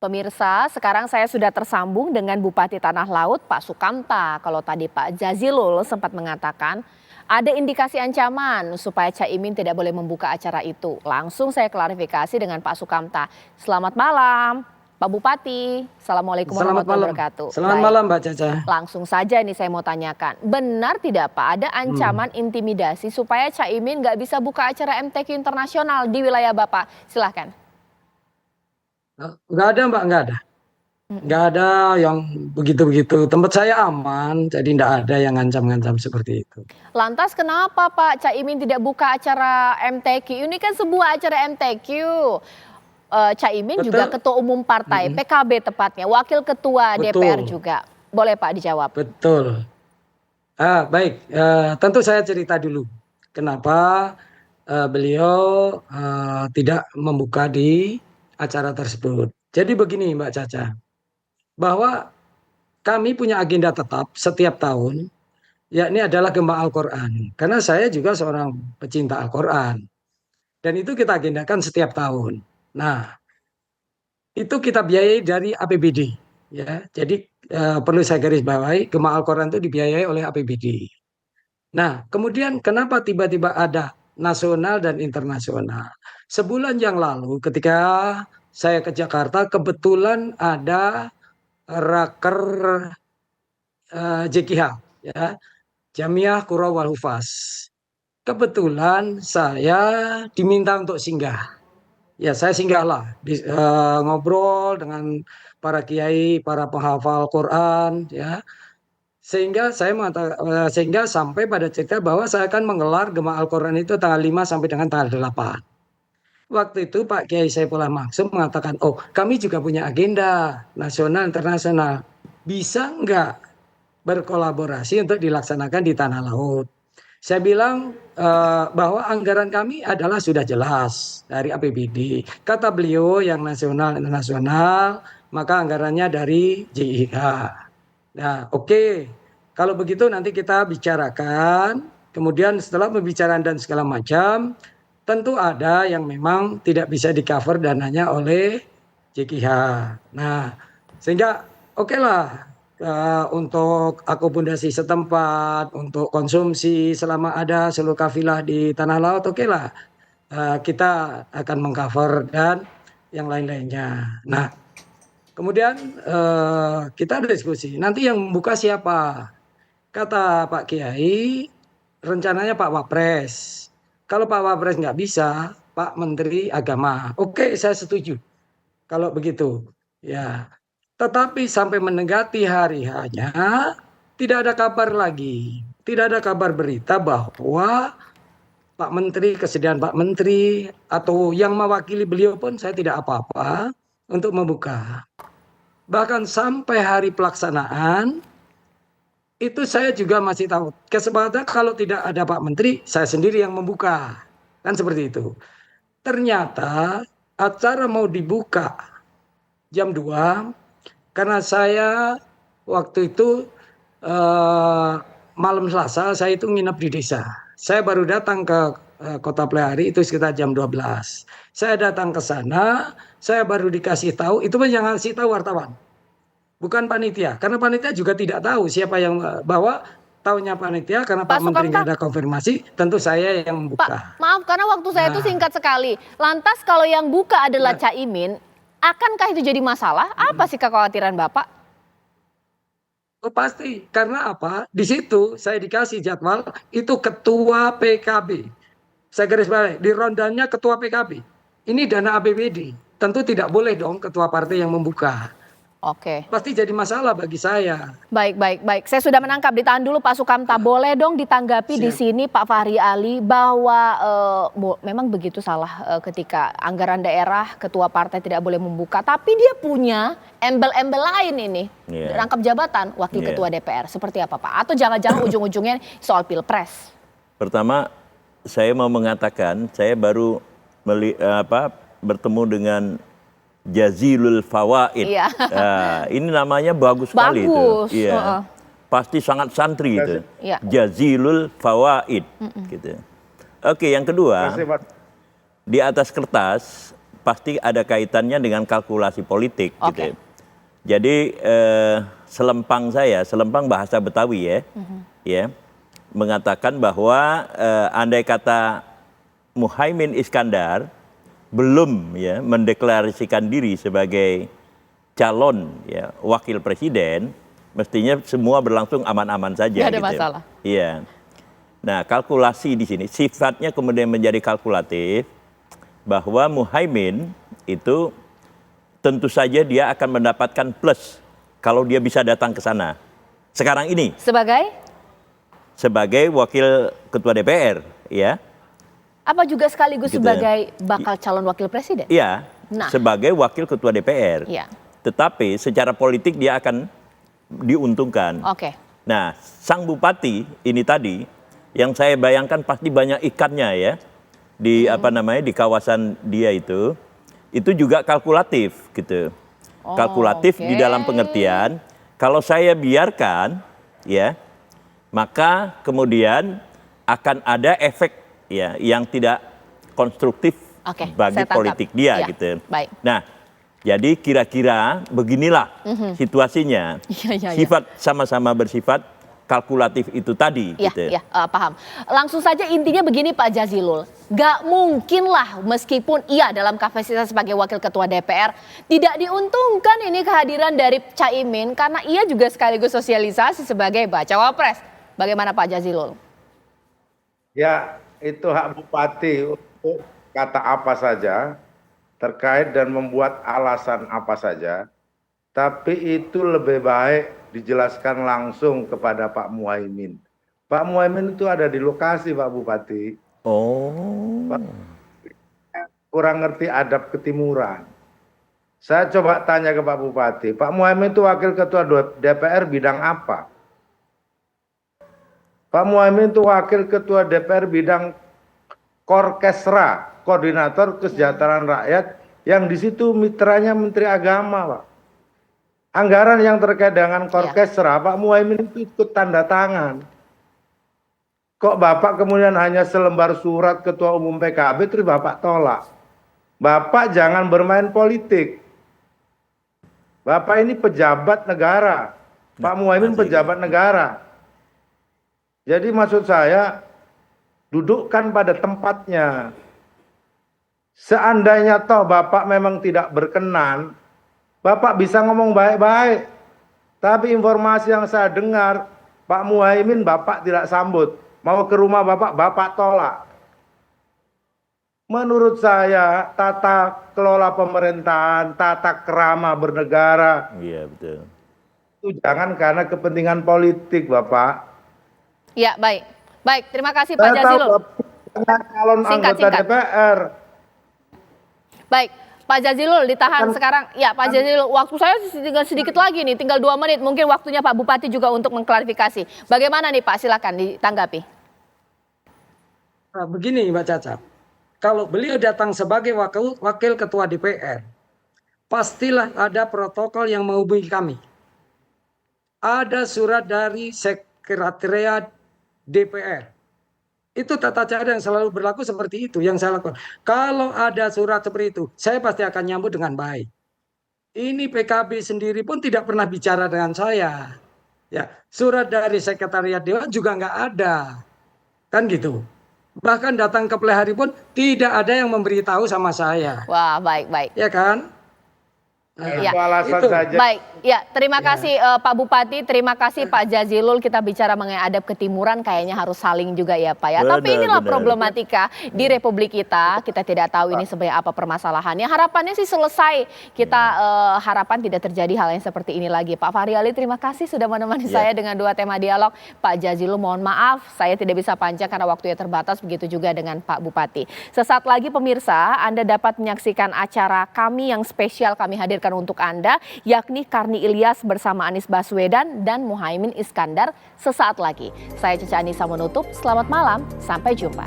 Pemirsa, sekarang saya sudah tersambung dengan Bupati Tanah Laut, Pak Sukamta. Kalau tadi Pak Jazilul sempat mengatakan ada indikasi ancaman supaya Caimin tidak boleh membuka acara itu. Langsung saya klarifikasi dengan Pak Sukamta. Selamat malam, Pak Bupati. Assalamualaikum warahmatullahi wabarakatuh. Selamat malam, Mbak Caca. Langsung saja nih saya mau tanyakan, benar tidak Pak ada ancaman intimidasi supaya Caimin nggak bisa buka acara MTQ internasional di wilayah Bapak? Silahkan. Nggak ada, Mbak, nggak ada. Nggak ada yang begitu-begitu. Tempat saya aman, jadi nggak ada yang ngancam-ngancam seperti itu. Lantas kenapa Pak Caimin tidak buka acara MTQ? Ini kan sebuah acara MTQ. Caimin Betul. juga ketua umum partai, PKB tepatnya, wakil ketua DPR juga. Boleh Pak dijawab? Betul. Baik, tentu saya cerita dulu. Kenapa beliau tidak membuka di acara tersebut. Jadi begini Mbak Caca, bahwa kami punya agenda tetap setiap tahun, yakni adalah Gema Al-Quran. Karena saya juga seorang pecinta Al-Quran. Dan itu kita agendakan setiap tahun. Nah, itu kita biayai dari APBD. Ya. Jadi perlu saya garis bawahi, Gema Al-Quran itu dibiayai oleh APBD. Nah, kemudian kenapa tiba-tiba ada nasional dan internasional? Sebulan yang lalu ketika saya ke Jakarta, kebetulan ada raker JKH, ya, Jamiah Qura wal Hufaz. Kebetulan saya diminta untuk singgah. Ya, saya singgahlah, ngobrol dengan para kiai, para penghafal Quran, ya. Sehingga sehingga sampai pada cerita bahwa saya akan menggelar Gema Al-Quran itu tanggal 5 sampai dengan tanggal 8. Waktu itu Pak Kiai Saifullah Maksum mengatakan, oh kami juga punya agenda nasional internasional. Bisa enggak berkolaborasi untuk dilaksanakan di Tanah Laut? Saya bilang bahwa anggaran kami adalah sudah jelas dari APBD. Kata beliau yang nasional internasional, maka anggarannya dari JIH. Nah, oke. Kalau begitu nanti kita bicarakan. Kemudian setelah pembicaraan dan segala macam, tentu ada yang memang tidak bisa di-cover dananya oleh JKH. Nah, sehingga oke lah untuk akomodasi setempat, untuk konsumsi selama ada seluruh kafilah di Tanah Laut, oke lah kita akan mengcover dan yang lain-lainnya. Nah, kemudian kita ada diskusi, nanti yang membuka siapa? Kata Pak Kiai, rencananya Pak Wapres. Kalau Pak Wapres nggak bisa, Pak Menteri Agama. Oke, saya setuju. Kalau begitu, ya. Tetapi sampai mendekati hari hanya tidak ada kabar lagi. Tidak ada kabar berita bahwa Pak Menteri, kesediaan Pak Menteri atau yang mewakili beliau pun saya tidak apa-apa untuk membuka. Bahkan sampai hari pelaksanaan itu saya juga masih tahu. Kesempatan kalau tidak ada Pak Menteri, saya sendiri yang membuka. Kan seperti itu. Ternyata acara mau dibuka jam 2 karena saya waktu itu malam Selasa saya itu nginep di desa. Saya baru datang ke Kota Pelihari itu sekitar jam 12. Saya datang ke sana, saya baru dikasih tahu, itu pun yang ngasih tahu wartawan. Bukan panitia, karena panitia juga tidak tahu siapa yang bahwa tahunya panitia karena Pak Menteri nggak ada konfirmasi, tentu saya yang membuka. Pak, maaf karena waktu saya itu singkat sekali. Lantas kalau yang buka adalah Caimin, akankah itu jadi masalah? Apa sih kekhawatiran Bapak? Oh, pasti, karena apa? Di situ saya dikasih jadwal itu ketua PKB. Saya garis bawah di rondanya ketua PKB. Ini dana APBD. Tentu tidak boleh dong ketua partai yang membuka. Oke. Pasti jadi masalah bagi saya. Baik. Saya sudah menangkap. Ditahan dulu Pak Sukamta. Boleh dong ditanggapi di sini Pak Fahri Ali bahwa memang begitu salah ketika anggaran daerah ketua partai tidak boleh membuka. Tapi dia punya embel-embel lain ini. Rangkap jabatan wakil ketua DPR. Seperti apa Pak? Atau jangan-jangan ujung-ujungnya soal pilpres? Pertama, saya mau mengatakan saya baru bertemu dengan Jazilul Fawaid. Ini namanya bagus sekali itu. Iya. Pasti sangat santri itu. Jazilul Fawaid gitu. Oke, yang kedua, di atas kertas pasti ada kaitannya dengan kalkulasi politik. Oke. Gitu. Jadi selempang bahasa Betawi ya, mengatakan bahwa andai kata Muhaimin Iskandar belum ya mendeklarasikan diri sebagai calon ya wakil presiden, mestinya semua berlangsung aman-aman saja. Nggak ada gitu. masalah. Iya. Nah, kalkulasi di sini sifatnya kemudian menjadi kalkulatif bahwa Muhaimin itu tentu saja dia akan mendapatkan plus kalau dia bisa datang ke sana. Sekarang ini sebagai wakil ketua DPR, ya. Apa juga sekaligus Gitu. sebagai bakal calon wakil presiden? Iya, Nah. sebagai wakil ketua DPR. Iya. Tetapi secara politik dia akan diuntungkan. Oke. Nah, sang bupati ini tadi yang saya bayangkan pasti banyak ikannya ya di di kawasan dia itu juga kalkulatif gitu. Oh, Kalkulatif di dalam pengertian kalau saya biarkan ya maka kemudian akan ada efek ya yang tidak konstruktif Oke, bagi saya tangkap. politik dia Ya, gitu. baik. Nah, jadi kira-kira beginilah situasinya. Iya. Sifat sama-sama bersifat kalkulatif itu tadi. Iya, gitu. iya, paham. Langsung saja intinya begini Pak Jazilul, gak mungkin lah meskipun ia dalam kapasitas sebagai wakil ketua DPR tidak diuntungkan ini kehadiran dari Caimin karena ia juga sekaligus sosialisasi sebagai bacawa pres. Bagaimana Pak Jazilul? Ya, itu hak bupati untuk kata apa saja terkait dan membuat alasan apa saja. Tapi itu lebih baik dijelaskan langsung kepada Pak Muhaimin. Pak Muhaimin itu ada di lokasi Pak Bupati. Oh. Kurang ngerti adab ketimuran. Saya coba tanya ke Pak Bupati, Pak Muhaimin itu wakil ketua DPR bidang apa? Pak Muhaimin itu wakil ketua DPR bidang Korkesra, Koordinator Kesejahteraan Rakyat, yang di situ mitranya Menteri Agama, Pak. Anggaran yang terkait dengan Korkesra, Pak Muhaimin itu ikut tanda tangan. Kok Bapak kemudian hanya selembar surat Ketua Umum PKB terus Bapak tolak? Bapak jangan bermain politik. Bapak ini pejabat negara. Pak Muhaimin pejabat negara. Jadi maksud saya, dudukkan pada tempatnya. Seandainya toh Bapak memang tidak berkenan, Bapak bisa ngomong baik-baik. Tapi informasi yang saya dengar, Pak Muhaimin Bapak tidak sambut. Mau ke rumah Bapak, Bapak tolak. Menurut saya, tata kelola pemerintahan, tata kerama bernegara, Iya, betul. itu jangan karena kepentingan politik, Bapak. Ya, baik. Baik, terima kasih Pak Jazilul. Calon anggota DPR. Baik, Pak Jazilul ditahan sekarang. Ya, Pak Jazilul, waktu saya tinggal sedikit lagi nih, tinggal 2 menit. Mungkin waktunya Pak Bupati juga untuk mengklarifikasi. Bagaimana nih Pak, silakan ditanggapi. Nah, begini Mbak Caca, kalau beliau datang sebagai wakil ketua DPR, pastilah ada protokol yang menghubungi kami. Ada surat dari sekretariat DPR. Itu tata cara yang selalu berlaku seperti itu yang saya lakukan. Kalau ada surat seperti itu, saya pasti akan nyambut dengan baik. Ini PKB sendiri pun tidak pernah bicara dengan saya. Ya, surat dari sekretariat Dewan juga nggak ada. Kan gitu. Bahkan datang ke plenary pun tidak ada yang memberitahu sama saya. Wah, baik. Ya kan? Itu alasan saja. Baik, ya terima kasih Pak Bupati, terima kasih Pak Jazilul. Kita bicara mengenai adab ketimuran, kayaknya harus saling juga ya Pak ya. Tapi inilah problematika di Republik kita tidak tahu ini sebenarnya apa permasalahannya. Harapannya sih selesai, kita harapan tidak terjadi hal yang seperti ini lagi. Pak Fahri Ali, terima kasih sudah menemani saya dengan 2 tema dialog. Pak Jazilul, mohon maaf saya tidak bisa panjang karena waktunya terbatas, begitu juga dengan Pak Bupati. Sesaat lagi pemirsa, Anda dapat menyaksikan acara kami yang spesial kami hadirkan untuk Anda, yakni Karni Ilyas bersama Anies Baswedan dan Muhaimin Iskandar sesaat lagi. Saya Cica Anissa menutup, selamat malam, sampai jumpa.